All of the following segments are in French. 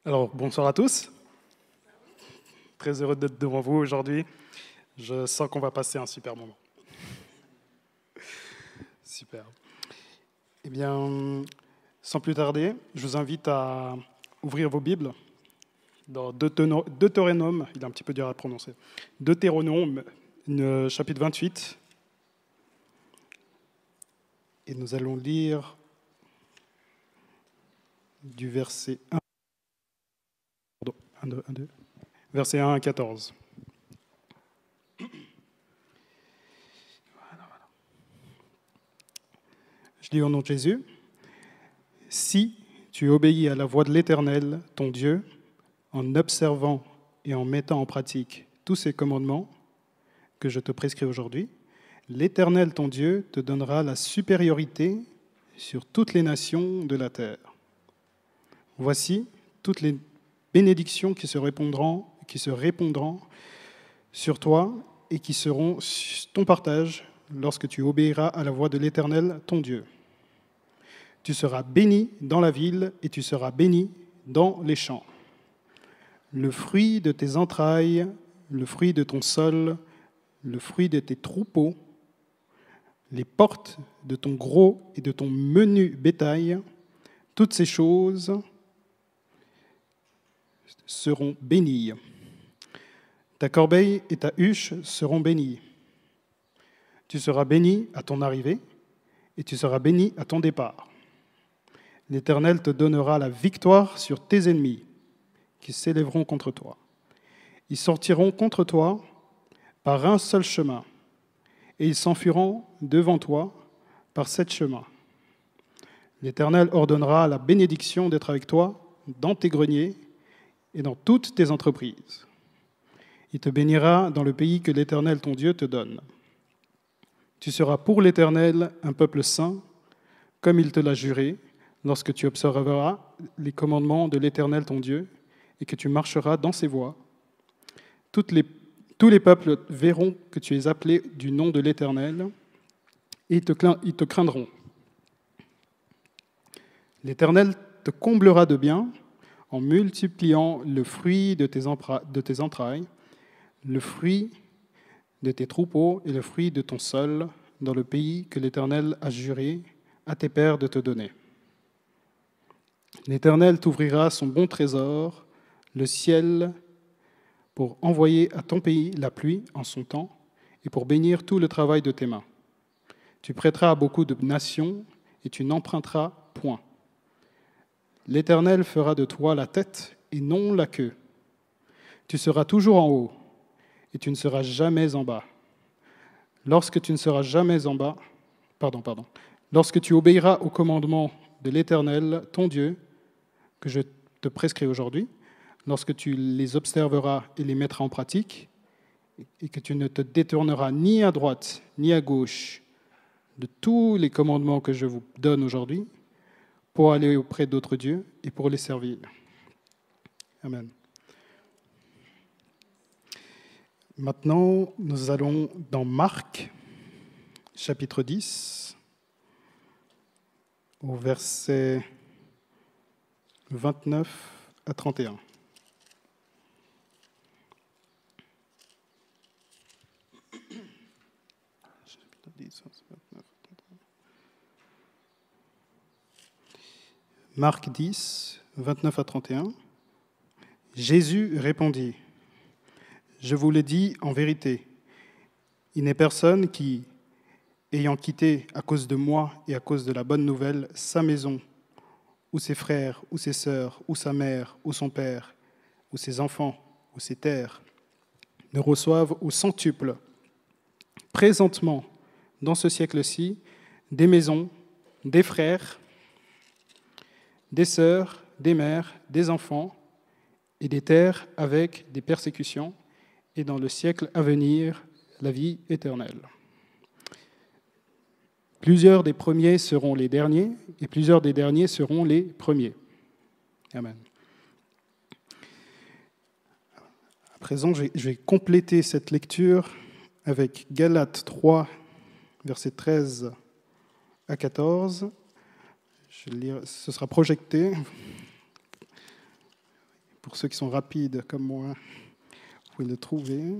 Alors, bonsoir à tous. Très heureux d'être devant vous aujourd'hui. Je sens qu'on va passer un super moment. Super. Eh bien, sans plus tarder, je vous invite à ouvrir vos Bibles dans Deutéronome, il est un petit peu dur à prononcer, Deutéronome, chapitre 28. Et nous allons lire du verset 1, verset 1 à 14. Je lis au nom de Jésus. Si tu obéis à la voix de l'Éternel, ton Dieu, en observant et en mettant en pratique tous ces commandements que je te prescris aujourd'hui, l'Éternel, ton Dieu, te donnera la supériorité sur toutes les nations de la terre. Voici toutes les bénédictions qui se répondront sur toi et qui seront ton partage lorsque tu obéiras à la voix de l'Éternel, ton Dieu. Tu seras béni dans la ville et tu seras béni dans les champs. Le fruit de tes entrailles, le fruit de ton sol, le fruit de tes troupeaux, les portes de ton gros et de ton menu bétail, toutes ces choses seront bénies. Ta corbeille et ta huche seront bénies. Tu seras béni à ton arrivée et tu seras béni à ton départ. L'Éternel te donnera la victoire sur tes ennemis qui s'élèveront contre toi. Ils sortiront contre toi par un seul chemin, et ils s'enfuiront devant toi par 7 chemins. L'Éternel ordonnera la bénédiction d'être avec toi dans tes greniers et dans toutes tes entreprises. Il te bénira dans le pays que l'Éternel ton Dieu te donne. Tu seras pour l'Éternel un peuple saint, comme il te l'a juré, lorsque tu observeras les commandements de l'Éternel ton Dieu et que tu marcheras dans ses voies. Tous les peuples verront que tu es appelé du nom de l'Éternel et ils te craindront. L'Éternel te comblera de bien en multipliant le fruit de tes entrailles, le fruit de tes troupeaux et le fruit de ton sol dans le pays que l'Éternel a juré à tes pères de te donner. L'Éternel t'ouvrira son bon trésor, le ciel, pour envoyer à ton pays la pluie en son temps et pour bénir tout le travail de tes mains. Tu prêteras à beaucoup de nations et tu n'emprunteras point. L'Éternel fera de toi la tête et non la queue. Tu seras toujours en haut et tu ne seras jamais en bas. Lorsque tu obéiras au commandement de l'Éternel, ton Dieu, que je te prescris aujourd'hui, lorsque tu les observeras et les mettras en pratique, et que tu ne te détourneras ni à droite ni à gauche de tous les commandements que je vous donne aujourd'hui, pour aller auprès d'autres dieux et pour les servir. Amen. Maintenant, nous allons dans Marc, chapitre 10, au verset 29 à 31. Marc 10, 29 à 31. Jésus répondit, « Je vous le dis en vérité, il n'est personne qui, ayant quitté à cause de moi et à cause de la bonne nouvelle sa maison, ou ses frères, ou ses sœurs, ou sa mère, ou son père, ou ses enfants, ou ses terres, ne reçoive au centuple, présentement, dans ce siècle-ci, des maisons, des frères, des sœurs, des mères, des enfants, et des terres avec des persécutions, et dans le siècle à venir, la vie éternelle. Plusieurs des premiers seront les derniers, et plusieurs des derniers seront les premiers. Amen. À présent, je vais compléter cette lecture avec Galates 3, versets 13 à 14. Ce sera projeté. Pour ceux qui sont rapides comme moi, vous pouvez le trouver.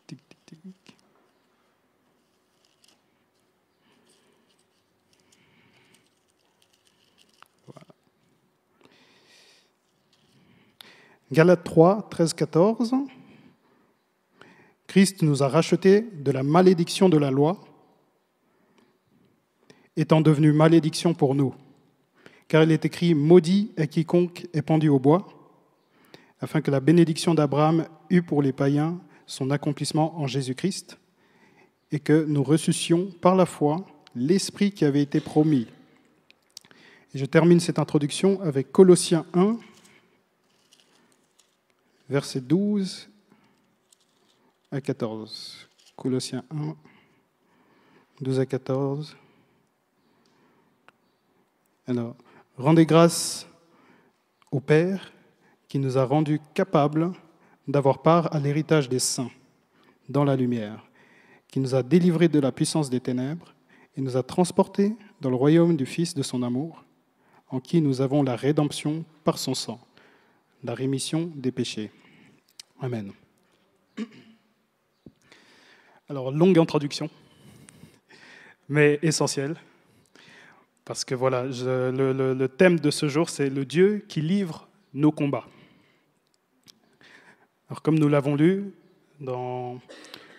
Tic, tic, tic. Voilà. Galates 3, 13, 14. Christ nous a rachetés de la malédiction de la loi, étant devenu malédiction pour nous. Car il est écrit « Maudit est quiconque est pendu au bois », afin que la bénédiction d'Abraham eût pour les païens son accomplissement en Jésus-Christ, et que nous reçussions par la foi l'Esprit qui avait été promis. Et je termine cette introduction avec Colossiens 1, versets 12 à 14. Colossiens 1, 12 à 14. Alors, rendez grâce au Père qui nous a rendus capables d'avoir part à l'héritage des saints dans la lumière, qui nous a délivrés de la puissance des ténèbres et nous a transportés dans le royaume du Fils de son amour, en qui nous avons la rédemption par son sang, la rémission des péchés. Amen. Alors, longue introduction, mais essentielle, parce que voilà, le thème de ce jour, c'est le Dieu qui livre nos combats. Alors, comme nous l'avons lu dans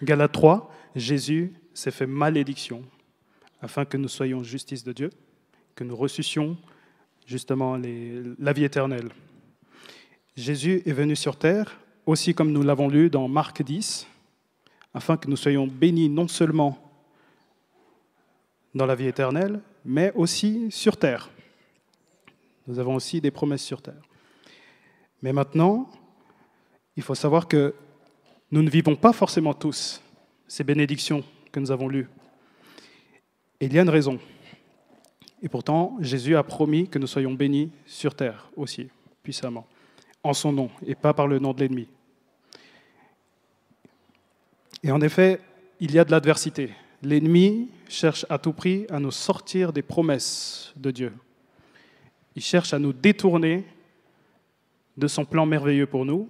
Galates 3, Jésus s'est fait malédiction afin que nous soyons justice de Dieu, que nous reçussions justement la vie éternelle. Jésus est venu sur terre, aussi comme nous l'avons lu dans Marc 10, afin que nous soyons bénis non seulement dans la vie éternelle, mais aussi sur terre. Nous avons aussi des promesses sur terre. Mais maintenant, il faut savoir que nous ne vivons pas forcément tous ces bénédictions que nous avons lues. Et il y a une raison. Et pourtant, Jésus a promis que nous soyons bénis sur terre aussi, puissamment, en son nom, et pas par le nom de l'ennemi. Et en effet, il y a de l'adversité. L'ennemi cherche à tout prix à nous sortir des promesses de Dieu. Il cherche à nous détourner de son plan merveilleux pour nous,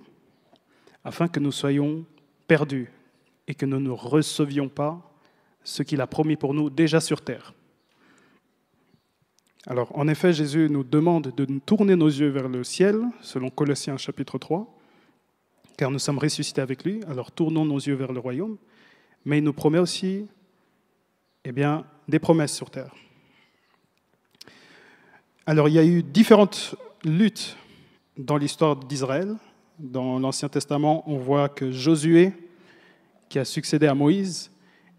afin que nous soyons perdus et que nous ne recevions pas ce qu'il a promis pour nous déjà sur terre. Alors, en effet, Jésus nous demande de nous tourner nos yeux vers le ciel, selon Colossiens chapitre 3, car nous sommes ressuscités avec lui, alors tournons nos yeux vers le royaume, mais il nous promet aussi des promesses sur terre. Alors, il y a eu différentes luttes dans l'histoire d'Israël. Dans l'Ancien Testament, on voit que Josué, qui a succédé à Moïse,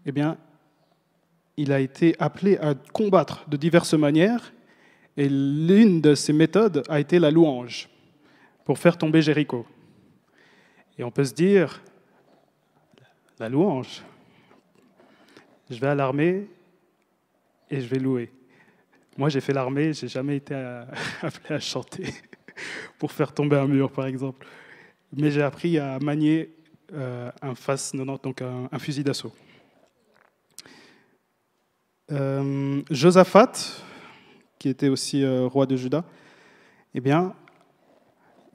il a été appelé à combattre de diverses manières, et l'une de ces méthodes a été la louange, pour faire tomber Jéricho. Et on peut se dire, la louange, je vais à l'armée et je vais louer. Moi, j'ai fait l'armée, je n'ai jamais été appelé à chanter pour faire tomber un mur, par exemple. Mais j'ai appris à manier un FAS 90, donc un fusil d'assaut. Josaphat, qui était aussi roi de Juda,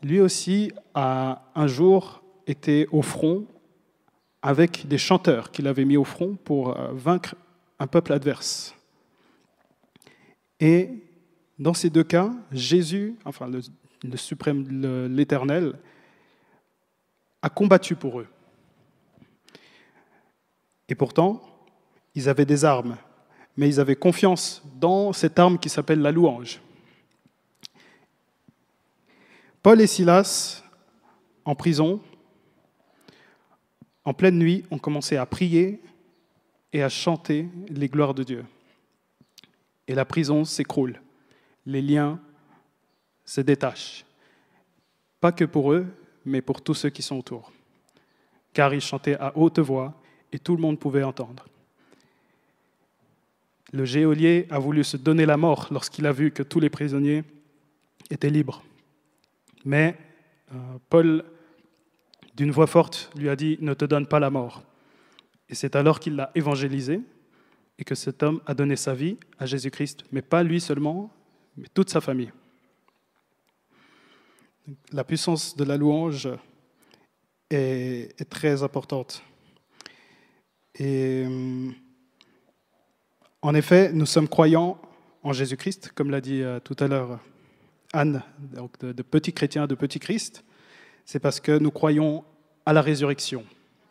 lui aussi a un jour été au front avec des chanteurs qu'il avait mis au front pour vaincre un peuple adverse. Et dans ces deux cas, Jésus, enfin le suprême, l'Éternel, a combattu pour eux. Et pourtant, ils avaient des armes, mais ils avaient confiance dans cette arme qui s'appelle la louange. Paul et Silas, en prison, en pleine nuit, ont commencé à prier et à chanter les gloires de Dieu. Et la prison s'écroule. Les liens se détachent. Pas que pour eux, mais pour tous ceux qui sont autour. Car ils chantaient à haute voix et tout le monde pouvait entendre. Le geôlier a voulu se donner la mort lorsqu'il a vu que tous les prisonniers étaient libres. Mais Paul, d'une voix forte, lui a dit « Ne te donne pas la mort ». Et c'est alors qu'il l'a évangélisé et que cet homme a donné sa vie à Jésus-Christ, mais pas lui seulement, mais toute sa famille. La puissance de la louange est très importante. Et en effet, nous sommes croyants en Jésus-Christ, comme l'a dit tout à l'heure Anne, donc de petits chrétiens, de petits Christ. C'est parce que nous croyons à la résurrection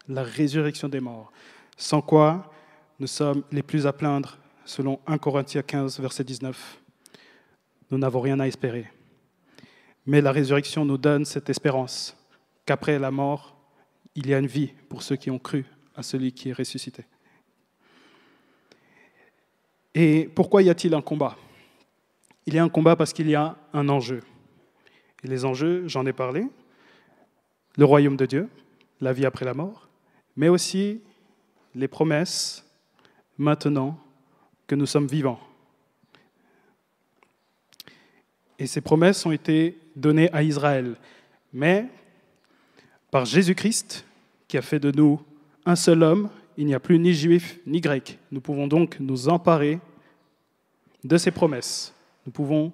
des morts. Sans quoi, nous sommes les plus à plaindre, selon 1 Corinthiens 15, verset 19. Nous n'avons rien à espérer. Mais la résurrection nous donne cette espérance qu'après la mort, il y a une vie pour ceux qui ont cru à celui qui est ressuscité. Et pourquoi y a-t-il un combat ? Il y a un combat parce qu'il y a un enjeu. Et les enjeux, j'en ai parlé, le royaume de Dieu, la vie après la mort, mais aussi les promesses maintenant que nous sommes vivants. Et ces promesses ont été données à Israël, mais par Jésus-Christ, qui a fait de nous un seul homme, il n'y a plus ni juif ni grec. Nous pouvons donc nous emparer de ces promesses. Nous pouvons,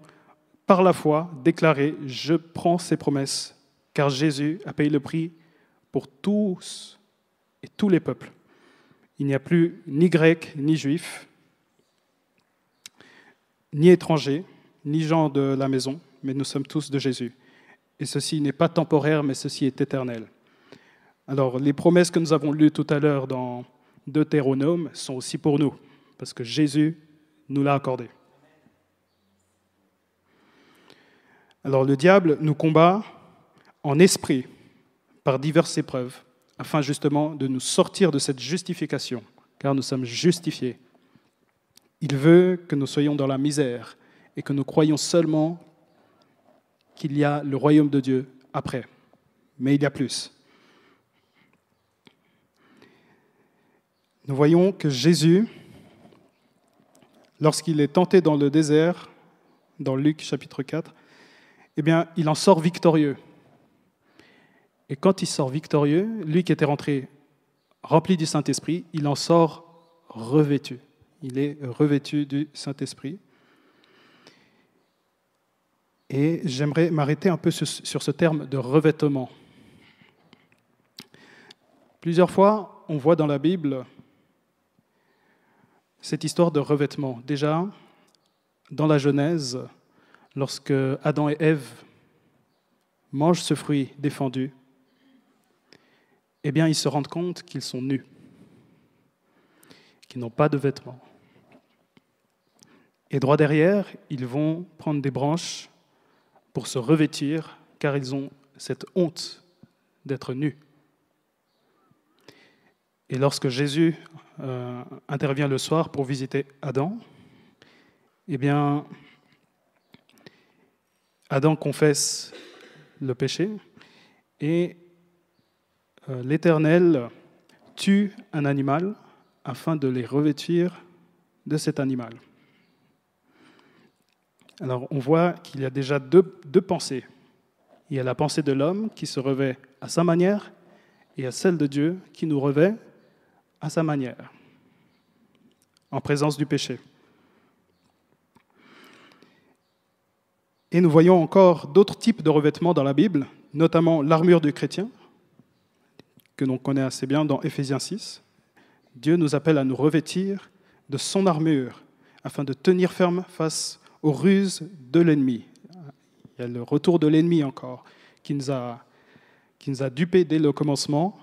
par la foi, déclarer « Je prends ces promesses, car Jésus a payé le prix pour tous et tous les peuples. » Il n'y a plus ni grec, ni juif, ni étrangers, ni gens de la maison, mais nous sommes tous de Jésus. Et ceci n'est pas temporaire, mais ceci est éternel. Alors, les promesses que nous avons lues tout à l'heure dans Deutéronome sont aussi pour nous, parce que Jésus nous l'a accordé. Alors, le diable nous combat en esprit par diverses épreuves, afin justement de nous sortir de cette justification, car nous sommes justifiés. Il veut que nous soyons dans la misère et que nous croyions seulement qu'il y a le royaume de Dieu après. Mais il y a plus. Nous voyons que Jésus, lorsqu'il est tenté dans le désert, dans Luc chapitre 4, eh bien, il en sort victorieux. Et quand il sort victorieux, lui qui était rentré rempli du Saint-Esprit, il en sort revêtu. Il est revêtu du Saint-Esprit. Et j'aimerais m'arrêter un peu sur ce terme de revêtement. Plusieurs fois, on voit dans la Bible cette histoire de revêtement. Déjà, dans la Genèse, lorsque Adam et Ève mangent ce fruit défendu, eh bien, ils se rendent compte qu'ils sont nus, qu'ils n'ont pas de vêtements. Et droit derrière, ils vont prendre des branches pour se revêtir, car ils ont cette honte d'être nus. Et lorsque Jésus intervient le soir pour visiter Adam, eh bien, Adam confesse le péché et l'Éternel tue un animal afin de les revêtir de cet animal. Alors, on voit qu'il y a déjà deux pensées. Il y a la pensée de l'homme qui se revêt à sa manière et il y a celle de Dieu qui nous revêt à sa manière, en présence du péché. Et nous voyons encore d'autres types de revêtements dans la Bible, notamment l'armure du chrétien, que l'on connaît assez bien dans Éphésiens 6. Dieu nous appelle à nous revêtir de son armure, afin de tenir ferme face aux ruses de l'ennemi. Il y a le retour de l'ennemi encore, qui nous a dupés dès le commencement,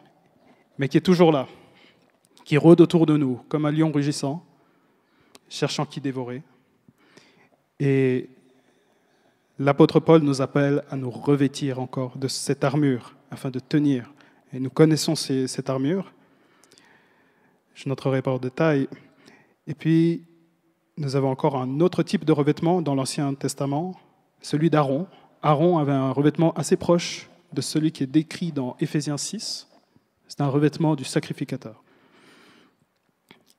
mais qui est toujours là, qui rôde autour de nous, comme un lion rugissant, cherchant qui dévorer. Et l'apôtre Paul nous appelle à nous revêtir encore de cette armure, afin de tenir. Et nous connaissons cette armure. Je n'entrerai pas en détail. Et puis, nous avons encore un autre type de revêtement dans l'Ancien Testament, celui d'Aaron. Aaron avait un revêtement assez proche de celui qui est décrit dans Éphésiens 6. C'est un revêtement du sacrificateur.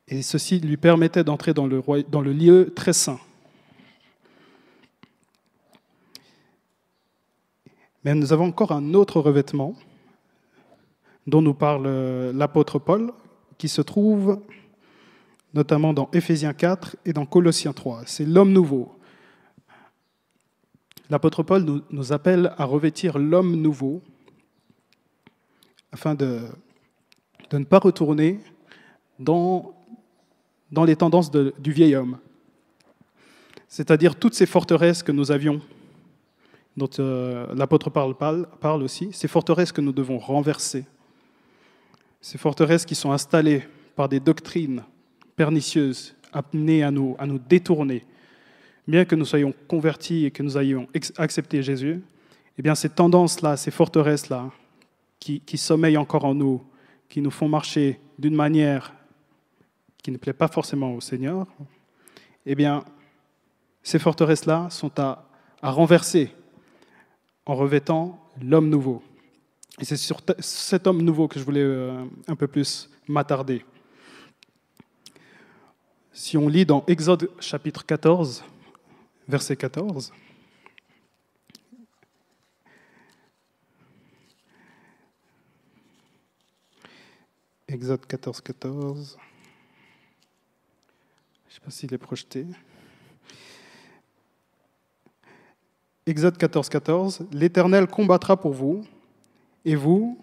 Et ceci lui permettait d'entrer dans le lieu très saint. Mais nous avons encore un autre revêtement dont nous parle l'apôtre Paul, qui se trouve notamment dans Éphésiens 4 et dans Colossiens 3. C'est l'homme nouveau. l'apôtre Paul nous appelle à revêtir l'homme nouveau afin de ne pas retourner dans les tendances du vieil homme. C'est-à-dire toutes ces forteresses que nous avions, dont l'apôtre parle aussi, ces forteresses que nous devons renverser, ces forteresses qui sont installées par des doctrines pernicieuses, amenées à nous détourner. Bien que nous soyons convertis et que nous ayons accepté Jésus, eh bien ces tendances-là, ces forteresses-là, qui sommeillent encore en nous, qui nous font marcher d'une manière qui ne plaît pas forcément au Seigneur, eh bien, ces forteresses-là sont à renverser en revêtant l'homme nouveau. Et c'est sur cet homme nouveau que je voulais un peu plus m'attarder. Si on lit dans Exode chapitre 14, verset 14, Exode 14, 14. Je ne sais pas s'il est projeté. Exode 14, 14. L'Éternel combattra pour vous, et vous,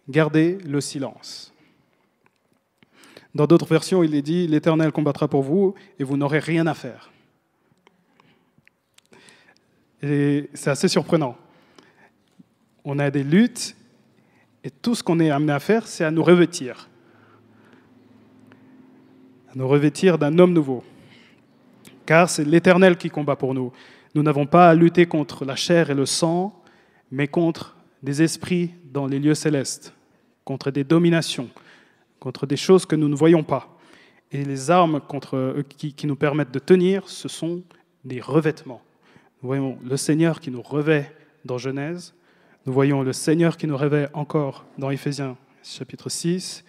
gardez le silence. Dans d'autres versions, il est dit, l'Éternel combattra pour vous, et vous n'aurez rien à faire. Et c'est assez surprenant. On a des luttes, et tout ce qu'on est amené à faire, c'est à nous revêtir. À nous revêtir d'un homme nouveau. Car c'est l'Éternel qui combat pour nous. Nous n'avons pas à lutter contre la chair et le sang, mais contre des esprits dans les lieux célestes, contre des dominations, contre des choses que nous ne voyons pas. Et les armes qui nous permettent de tenir, ce sont des revêtements. Nous voyons le Seigneur qui nous revêt dans Genèse. Nous voyons le Seigneur qui nous revêt encore dans Éphésiens chapitre 6.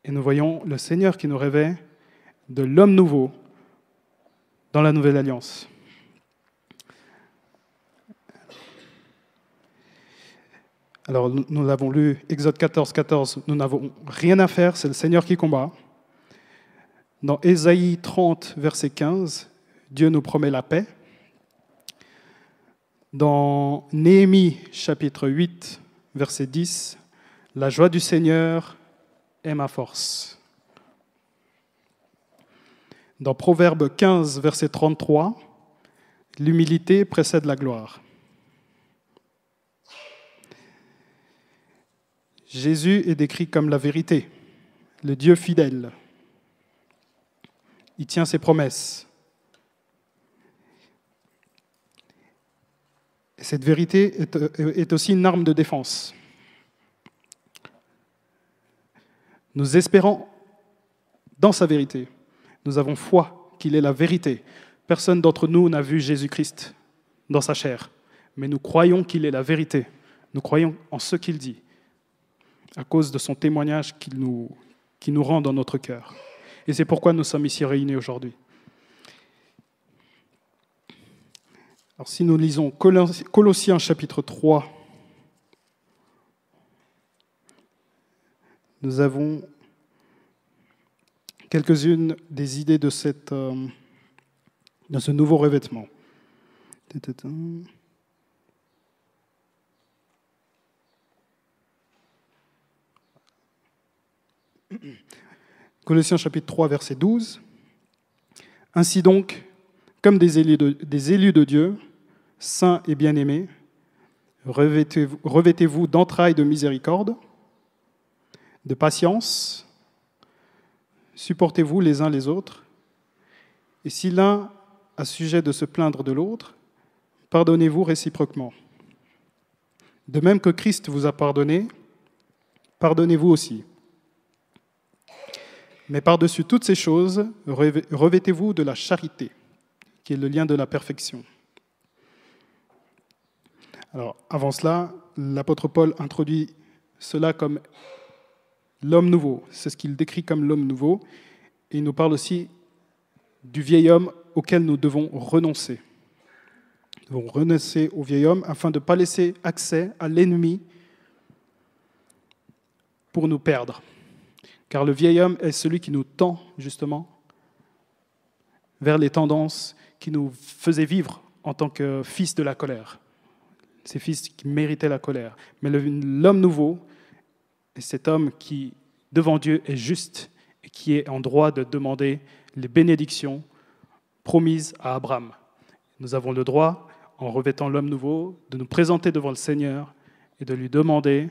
Et nous voyons le Seigneur qui nous revêt de l'homme nouveau dans la Nouvelle Alliance. Alors, nous l'avons lu, Exode 14, 14, nous n'avons rien à faire, c'est le Seigneur qui combat. Dans Ésaïe 30, verset 15, Dieu nous promet la paix. Dans Néhémie, chapitre 8, verset 10, la joie du Seigneur est ma force. Dans Proverbe 15, verset 33, l'humilité précède la gloire. Jésus est décrit comme la vérité, le Dieu fidèle. Il tient ses promesses. Et cette vérité est aussi une arme de défense. Nous espérons dans sa vérité. Nous avons foi qu'il est la vérité. Personne d'entre nous n'a vu Jésus-Christ dans sa chair, mais nous croyons qu'il est la vérité. Nous croyons en ce qu'il dit, à cause de son témoignage qui nous rend dans notre cœur. Et c'est pourquoi nous sommes ici réunis aujourd'hui. Alors si nous lisons Colossiens chapitre 3, nous avons quelques-unes des idées de ce nouveau revêtement. Colossiens chapitre 3, verset 12. Ainsi donc, comme des élus de Dieu, saints et bien-aimés, revêtez-vous d'entrailles de miséricorde, de patience, supportez-vous les uns les autres, et si l'un a sujet de se plaindre de l'autre, pardonnez-vous réciproquement. De même que Christ vous a pardonné, pardonnez-vous aussi. Mais par-dessus toutes ces choses, revêtez-vous de la charité, qui est le lien de la perfection. Alors, avant cela, l'apôtre Paul introduit cela comme l'homme nouveau. C'est ce qu'il décrit comme l'homme nouveau. Et il nous parle aussi du vieil homme auquel nous devons renoncer. Nous devons renoncer au vieil homme afin de ne pas laisser accès à l'ennemi pour nous perdre. Car le vieil homme est celui qui nous tend, justement, vers les tendances qui nous faisaient vivre en tant que fils de la colère. Ces fils qui méritaient la colère. Mais l'homme nouveau est cet homme qui, devant Dieu, est juste et qui est en droit de demander les bénédictions promises à Abraham. Nous avons le droit, en revêtant l'homme nouveau, de nous présenter devant le Seigneur et de lui demander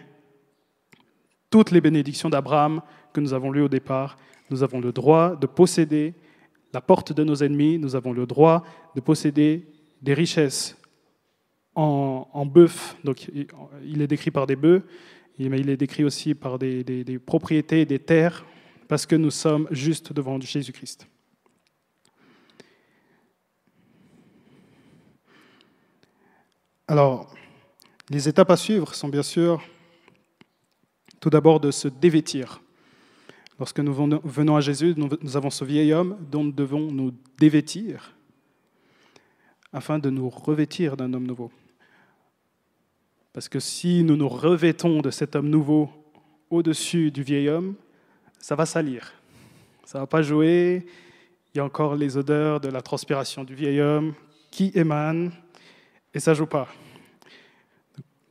toutes les bénédictions d'Abraham que nous avons lues au départ. Nous avons le droit de posséder la porte de nos ennemis. Nous avons le droit de posséder des richesses en bœuf. Donc, il est décrit par des bœufs, mais il est décrit aussi par des propriétés, des terres, parce que nous sommes justes devant Jésus-Christ. Alors, les étapes à suivre sont bien sûr tout d'abord de se dévêtir. Lorsque nous venons à Jésus, nous avons ce vieil homme dont nous devons nous dévêtir afin de nous revêtir d'un homme nouveau. Parce que si nous nous revêtons de cet homme nouveau au-dessus du vieil homme, ça va salir. Ça ne va pas jouer. Il y a encore les odeurs de la transpiration du vieil homme qui émanent et ça ne joue pas.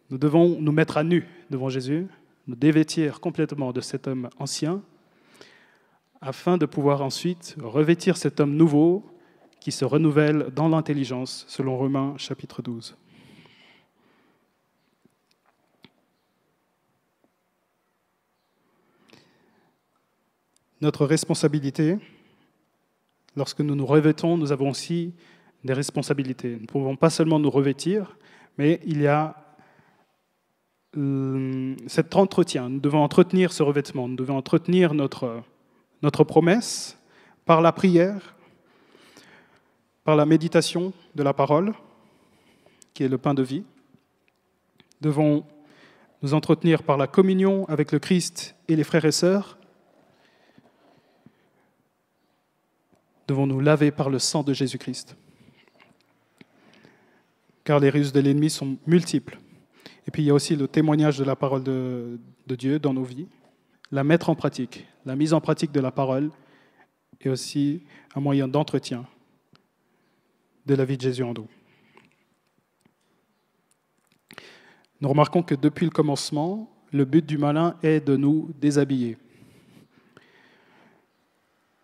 Nous devons nous mettre à nu devant Jésus, nous dévêtir complètement de cet homme ancien afin de pouvoir ensuite revêtir cet homme nouveau qui se renouvelle dans l'intelligence, selon Romains chapitre 12. Notre responsabilité, lorsque nous nous revêtons, nous avons aussi des responsabilités. Nous ne pouvons pas seulement nous revêtir, mais il y a cet entretien. Nous devons entretenir ce revêtement, nous devons entretenir notre promesse par la prière, par la méditation de la parole, qui est le pain de vie. Nous devons nous entretenir par la communion avec le Christ et les frères et sœurs. Nous devons nous laver par le sang de Jésus-Christ. Car les ruses de l'ennemi sont multiples. Et puis il y a aussi le témoignage de la parole de Dieu dans nos vies. La mettre en pratique, la mise en pratique de la parole est aussi un moyen d'entretien de la vie de Jésus en nous. Nous remarquons que depuis le commencement, le but du malin est de nous déshabiller.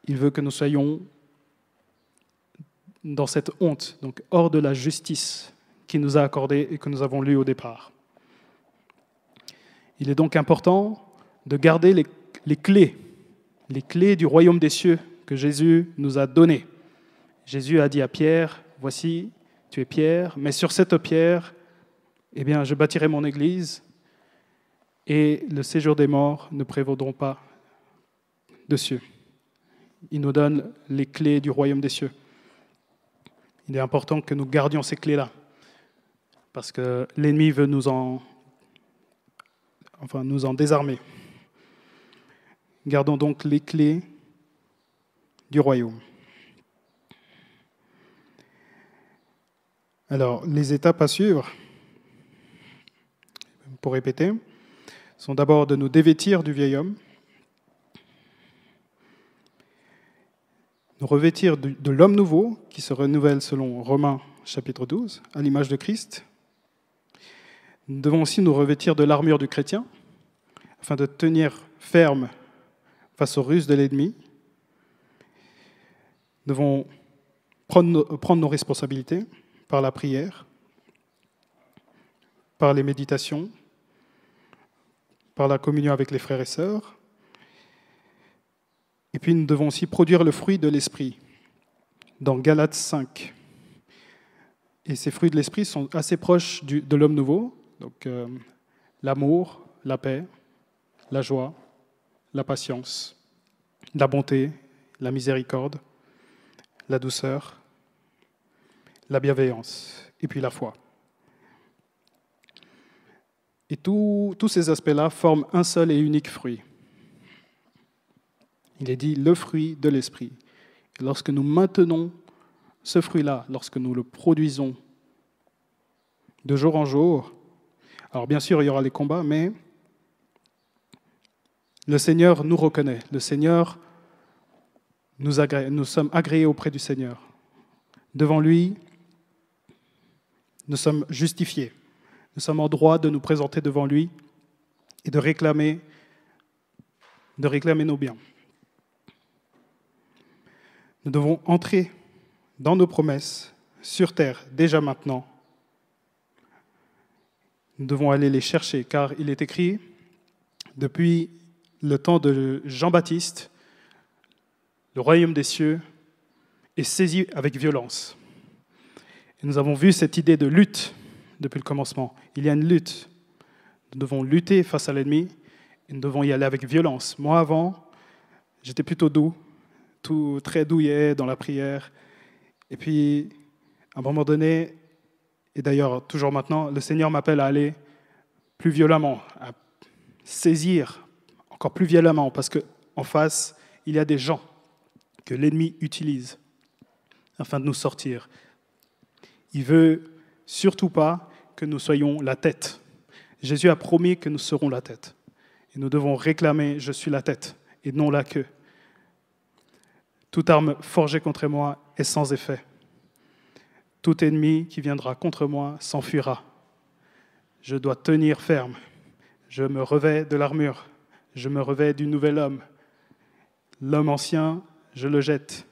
Il veut que nous soyons dans cette honte, donc hors de la justice qu'il nous a accordée et que nous avons lue au départ. Il est donc important de garder les clés du royaume des cieux que Jésus nous a données. Jésus a dit à Pierre, « Voici, tu es Pierre, mais sur cette pierre, eh bien, je bâtirai mon église et le séjour des morts ne prévaudront pas dessus. » Il nous donne les clés du royaume des cieux. Il est important que nous gardions ces clés-là, parce que l'ennemi veut nous en désarmer. Gardons donc les clés du royaume. Alors, les étapes à suivre, pour répéter, sont d'abord de nous dévêtir du vieil homme, nous revêtir de l'homme nouveau qui se renouvelle selon Romains chapitre 12, à l'image de Christ. Nous devons aussi nous revêtir de l'armure du chrétien afin de tenir ferme face aux ruses de l'ennemi. Nous devons prendre nos responsabilités par la prière, par les méditations, par la communion avec les frères et sœurs. Et puis nous devons aussi produire le fruit de l'esprit dans Galates 5. Et ces fruits de l'esprit sont assez proches de l'homme nouveau, donc l'amour, la paix, la joie, la patience, la bonté, la miséricorde, la douceur, la bienveillance et puis la foi. Et tous ces aspects-là forment un seul et unique fruit. Il est dit le fruit de l'esprit. Et lorsque nous maintenons ce fruit-là, lorsque nous le produisons de jour en jour, alors bien sûr il y aura les combats, mais le Seigneur nous reconnaît. Le Seigneur nous sommes agréés auprès du Seigneur. Devant lui, nous sommes justifiés. Nous sommes en droit de nous présenter devant lui et de réclamer nos biens. Nous devons entrer dans nos promesses sur terre déjà maintenant. Nous devons aller les chercher, car il est écrit, depuis le temps de Jean-Baptiste, le royaume des cieux est saisi avec violence. Et nous avons vu cette idée de lutte depuis le commencement. Il y a une lutte. Nous devons lutter face à l'ennemi et nous devons y aller avec violence. Moi, avant, j'étais plutôt doux, tout très douillet dans la prière. Et puis, à un moment donné, et d'ailleurs toujours maintenant, le Seigneur m'appelle à aller plus violemment, à saisir encore plus violemment, parce qu'en face, il y a des gens que l'ennemi utilise afin de nous sortir. Il ne veut surtout pas que nous soyons la tête. Jésus a promis que nous serons la tête. Et nous devons réclamer « Je suis la tête » et non la queue. Toute arme forgée contre moi est sans effet. Tout ennemi qui viendra contre moi s'enfuira. Je dois tenir ferme. Je me revêts de l'armure. Je me revêts du nouvel homme. L'homme ancien, je le jette.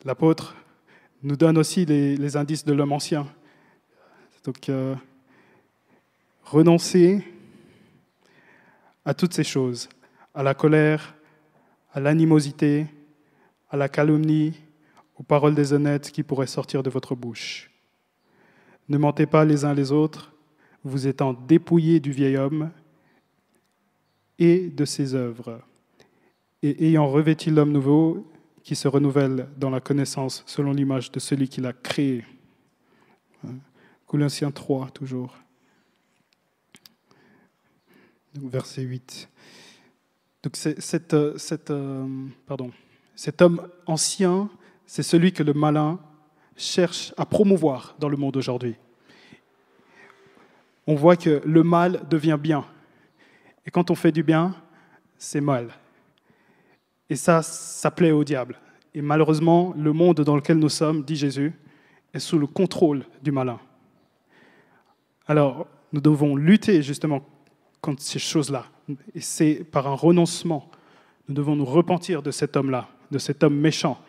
L'apôtre nous donne aussi les indices de l'homme ancien. Donc, renoncer à toutes ces choses, à la colère, à l'animosité, à la calomnie, aux paroles déshonnêtes qui pourraient sortir de votre bouche. Ne mentez pas les uns les autres, vous étant dépouillés du vieil homme et de ses œuvres, et ayant revêti l'homme nouveau qui se renouvelle dans la connaissance selon l'image de celui qui l'a créé. Colossiens 3, toujours. Donc, verset 8. Donc, cet homme ancien, c'est celui que le malin cherche à promouvoir dans le monde aujourd'hui. On voit que le mal devient bien. Et quand on fait du bien, c'est mal. Et ça plaît au diable. Et malheureusement, le monde dans lequel nous sommes, dit Jésus, est sous le contrôle du malin. Alors, nous devons lutter justement contre ces choses-là. Et c'est par un renoncement. Nous devons nous repentir de cet homme-là, de cet homme méchant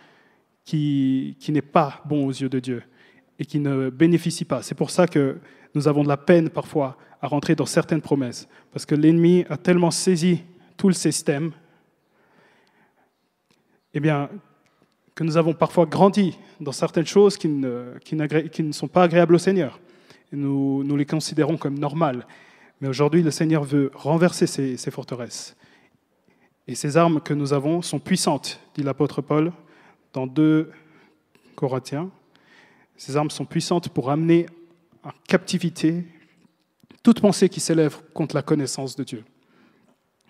qui n'est pas bon aux yeux de Dieu et qui ne bénéficie pas. C'est pour ça que nous avons de la peine parfois à rentrer dans certaines promesses, parce que l'ennemi a tellement saisi tout le système, eh bien, que nous avons parfois grandi dans certaines choses qui ne sont pas agréables au Seigneur. Et nous les considérons comme normales. Mais aujourd'hui, le Seigneur veut renverser ces forteresses. Et ces armes que nous avons sont puissantes, dit l'apôtre Paul dans 2 Corinthiens. Ces armes sont puissantes pour amener en captivité toute pensée qui s'élève contre la connaissance de Dieu.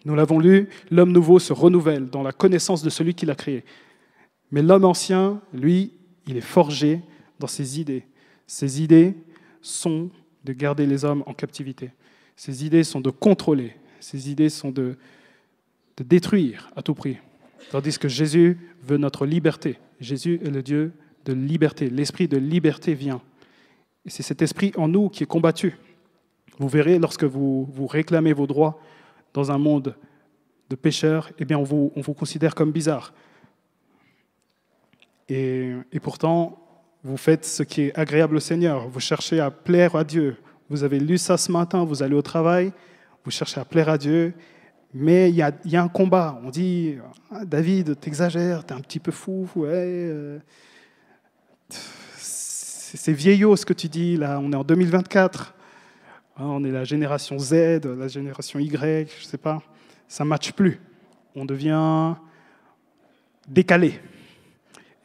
Nous l'avons lu, l'homme nouveau se renouvelle dans la connaissance de celui qui l'a créé. Mais l'homme ancien, lui, il est forgé dans ses idées. Ses idées sont de garder les hommes en captivité. Ses idées sont de contrôler. Ses idées sont de détruire à tout prix. Tandis que Jésus veut notre liberté. Jésus est le Dieu de liberté. L'esprit de liberté vient. Et c'est cet esprit en nous qui est combattu. Vous verrez, lorsque vous réclamez vos droits dans un monde de pécheurs, eh bien on vous considère comme bizarre. Et pourtant, vous faites ce qui est agréable au Seigneur. Vous cherchez à plaire à Dieu. Vous avez lu ça ce matin, vous allez au travail, vous cherchez à plaire à Dieu, mais il y a un combat. On dit, ah, David, t'exagères, t'es un petit peu fou, ouais, c'est vieillot ce que tu dis, là, on est en 2024, on est la génération Z, la génération Y, je ne sais pas, ça ne matche plus. On devient décalé.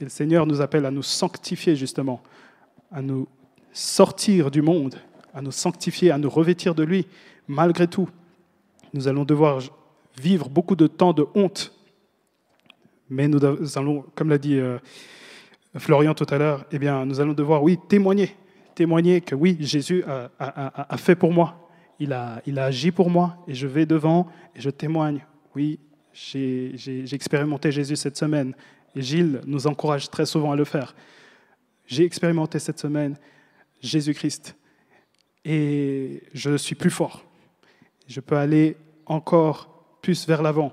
Et le Seigneur nous appelle à nous sanctifier justement, à nous sortir du monde, à nous sanctifier, à nous revêtir de lui. Malgré tout, nous allons devoir vivre beaucoup de temps de honte. Mais nous allons, comme l'a dit Florian tout à l'heure, eh bien, nous allons devoir, oui, témoigner que oui, Jésus a fait pour moi. Il a agi pour moi et je vais devant et je témoigne. Oui, j'ai expérimenté Jésus cette semaine. Et Gilles nous encourage très souvent à le faire. J'ai expérimenté cette semaine Jésus-Christ. Et je suis plus fort. Je peux aller encore plus vers l'avant.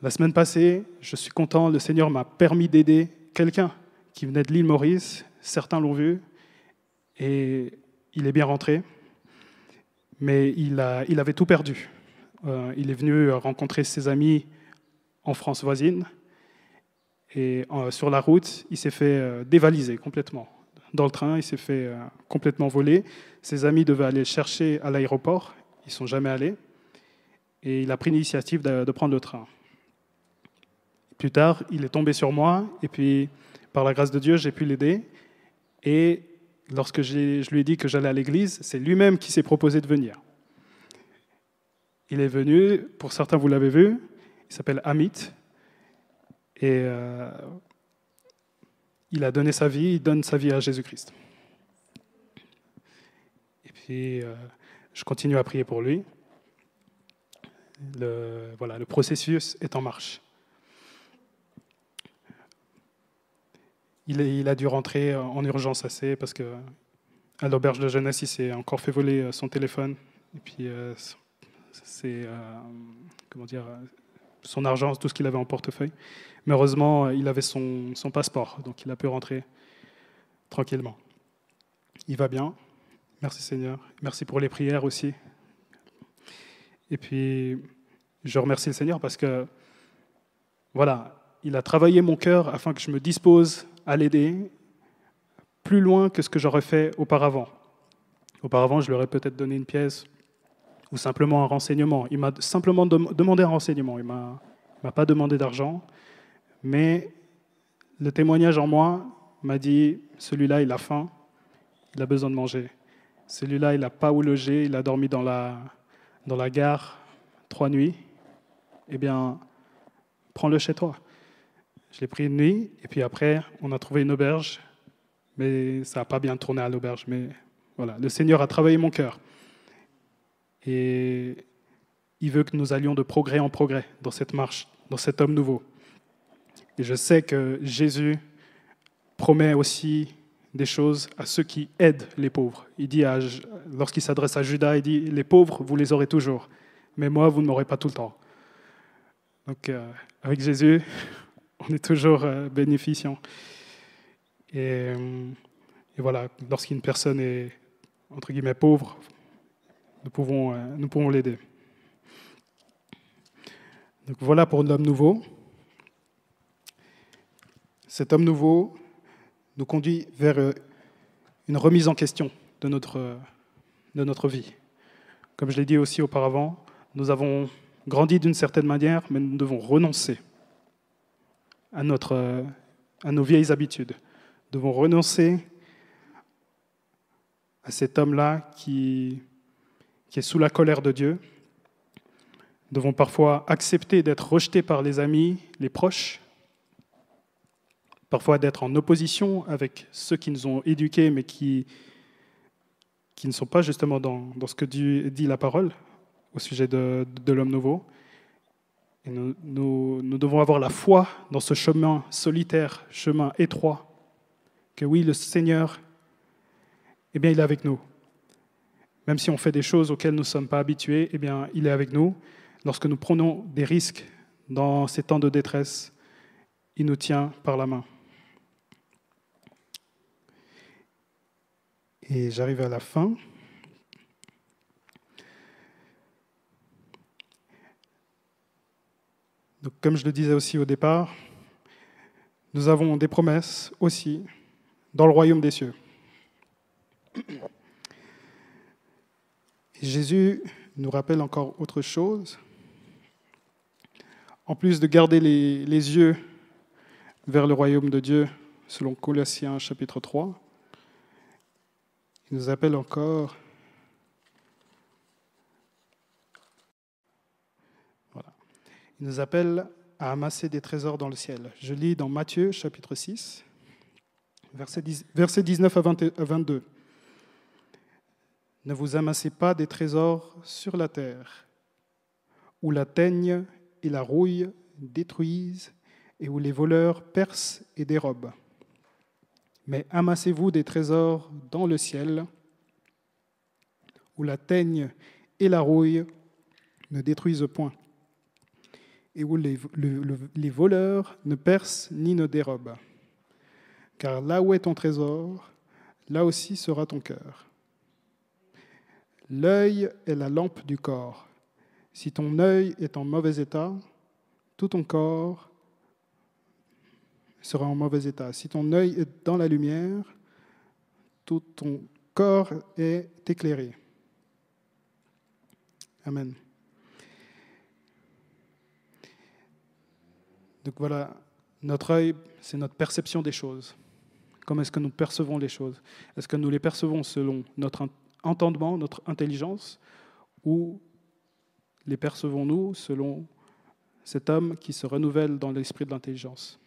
La semaine passée, je suis content, le Seigneur m'a permis d'aider quelqu'un qui venait de l'île Maurice. Certains l'ont vu et il est bien rentré. Mais il avait tout perdu. Il est venu rencontrer ses amis en France voisine. Et sur la route, il s'est fait dévaliser complètement. Dans le train, il s'est fait complètement voler. Ses amis devaient aller le chercher à l'aéroport. Ils ne sont jamais allés. Et il a pris l'initiative de prendre le train. Plus tard, il est tombé sur moi. Et puis, par la grâce de Dieu, j'ai pu l'aider. Et lorsque je lui ai dit que j'allais à l'église, c'est lui-même qui s'est proposé de venir. Il est venu, pour certains, vous l'avez vu, il s'appelle Amit. Et il a donné sa vie, il donne sa vie à Jésus-Christ. Et puis, je continue à prier pour lui. Le processus est en marche. Il a dû rentrer en urgence assez parce que à l'auberge de jeunesse, il s'est encore fait voler son téléphone. Et puis, son argent, tout ce qu'il avait en portefeuille. Mais heureusement, il avait son passeport, donc il a pu rentrer tranquillement. Il va bien. Merci Seigneur. Merci pour les prières aussi. Et puis, je remercie le Seigneur parce que, voilà, il a travaillé mon cœur afin que je me dispose à l'aider plus loin que ce que j'aurais fait auparavant. Auparavant, je lui aurais peut-être donné une pièce ou simplement un renseignement. Il m'a simplement demandé un renseignement. Il ne m'a pas demandé d'argent. Mais le témoignage en moi m'a dit, celui-là, il a faim, il a besoin de manger. Celui-là, il n'a pas où loger, il a dormi dans la gare 3 nuits. Eh bien, prends-le chez toi. Je l'ai pris une nuit, et puis après, on a trouvé une auberge. Mais ça n'a pas bien tourné à l'auberge. Mais voilà, le Seigneur a travaillé mon cœur. Et il veut que nous allions de progrès en progrès dans cette marche, dans cet homme nouveau. Et je sais que Jésus promet aussi des choses à ceux qui aident les pauvres. Il dit, lorsqu'il s'adresse à Judas, il dit, les pauvres, vous les aurez toujours, mais moi, vous ne m'aurez pas tout le temps. Donc, avec Jésus, on est toujours bénéficiant. Et voilà, lorsqu'une personne est, entre guillemets, pauvre, nous pouvons l'aider. Donc voilà pour l'homme nouveau. Cet homme nouveau nous conduit vers une remise en question de notre vie. Comme je l'ai dit aussi auparavant, nous avons grandi d'une certaine manière, mais nous devons renoncer à nos vieilles habitudes. Nous devons renoncer à cet homme-là qui est sous la colère de Dieu. Nous devons parfois accepter d'être rejetés par les amis, les proches, parfois d'être en opposition avec ceux qui nous ont éduqués, mais qui ne sont pas justement dans ce que Dieu dit la parole au sujet de l'homme nouveau. Et nous devons avoir la foi dans ce chemin solitaire, chemin étroit, que oui, le Seigneur, eh bien, il est avec nous. Même si on fait des choses auxquelles nous ne sommes pas habitués, eh bien, il est avec nous. Lorsque nous prenons des risques dans ces temps de détresse, il nous tient par la main. Et j'arrive à la fin. Donc, comme je le disais aussi au départ, nous avons des promesses aussi dans le royaume des cieux. Et Jésus nous rappelle encore autre chose. En plus de garder les yeux vers le royaume de Dieu, selon Colossiens chapitre 3, il nous appelle encore il nous appelle à amasser des trésors dans le ciel. Je lis dans Matthieu chapitre 6, versets 19 à 22. Ne vous amassez pas des trésors sur la terre, où la teigne et la rouille détruisent et où les voleurs percent et dérobent. Mais amassez-vous des trésors dans le ciel, où la teigne et la rouille ne détruisent point, et où les voleurs ne percent ni ne dérobent. Car là où est ton trésor, là aussi sera ton cœur. L'œil est la lampe du corps. Si ton œil est en mauvais état, tout ton corps sera en mauvais état. Si ton œil est dans la lumière, tout ton corps est éclairé. Amen. Donc voilà, notre œil, c'est notre perception des choses. Comment est-ce que nous percevons les choses? Est-ce que nous les percevons selon notre entendement, notre intelligence, ou les percevons-nous selon cet homme qui se renouvelle dans l'esprit de l'intelligence?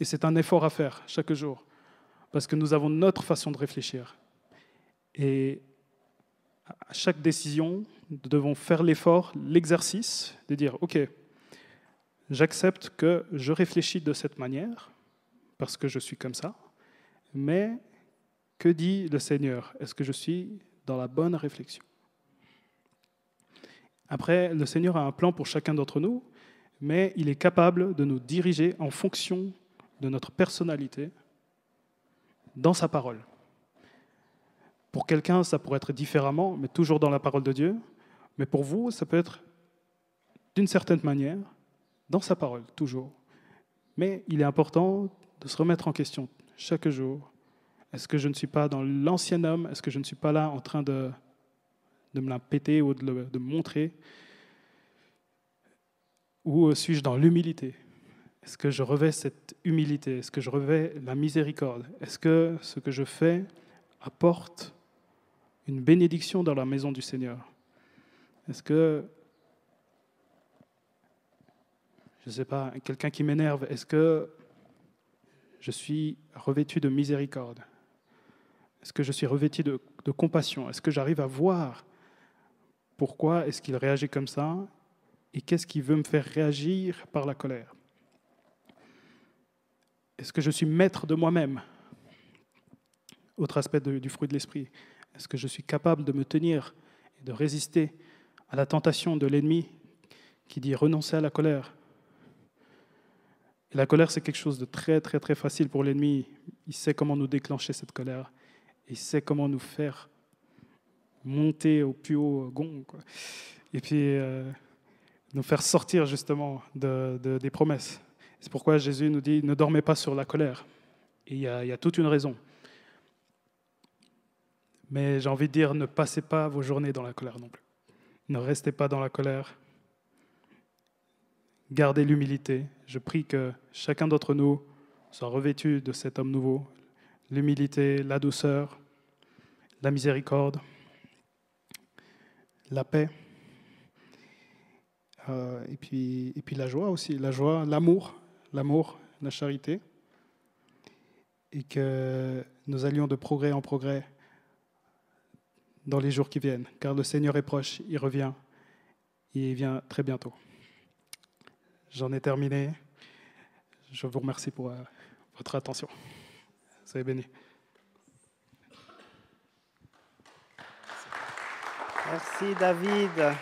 Et c'est un effort à faire chaque jour, parce que nous avons notre façon de réfléchir. Et à chaque décision, nous devons faire l'effort, l'exercice, de dire, OK, j'accepte que je réfléchis de cette manière, parce que je suis comme ça, mais que dit le Seigneur? Est-ce que je suis dans la bonne réflexion? Après, le Seigneur a un plan pour chacun d'entre nous, mais il est capable de nous diriger en fonction de notre personnalité dans sa parole. Pour quelqu'un, ça pourrait être différemment, mais toujours dans la parole de Dieu. Mais pour vous, ça peut être d'une certaine manière, dans sa parole, toujours. Mais il est important de se remettre en question chaque jour. Est-ce que je ne suis pas dans l'ancien homme? Est-ce que je ne suis pas là en train de me la péter ou de me montrer? Ou suis-je dans l'humilité? Est-ce que je revêt cette humilité? Est-ce que je revêt la miséricorde? Est-ce que ce que je fais apporte une bénédiction dans la maison du Seigneur? Est-ce que, je ne sais pas, quelqu'un qui m'énerve, est-ce que je suis revêtu de miséricorde? Est-ce que je suis revêtu de compassion? Est-ce que j'arrive à voir pourquoi est-ce qu'il réagit comme ça et qu'est-ce qui veut me faire réagir par la colère? Est-ce que je suis maître de moi-même? Autre aspect du fruit de l'esprit. Est-ce que je suis capable de me tenir et de résister à la tentation de l'ennemi qui dit renoncer à la colère? Et la colère, c'est quelque chose de très, très, très facile pour l'ennemi. Il sait comment nous déclencher cette colère. Il sait comment nous faire monter au plus haut gong, quoi. Et puis nous faire sortir justement des promesses. C'est pourquoi Jésus nous dit, ne dormez pas sur la colère. Et il y a toute une raison. Mais j'ai envie de dire, ne passez pas vos journées dans la colère non plus. Ne restez pas dans la colère. Gardez l'humilité. Je prie que chacun d'entre nous soit revêtu de cet homme nouveau. L'humilité, la douceur, la miséricorde, la paix, et puis la joie aussi. La joie, l'amour, la charité. Et que nous allions de progrès en progrès dans les jours qui viennent, car le Seigneur est proche, il revient, et il vient très bientôt. J'en ai terminé. Je vous remercie pour votre attention. Soyez bénis. Merci David.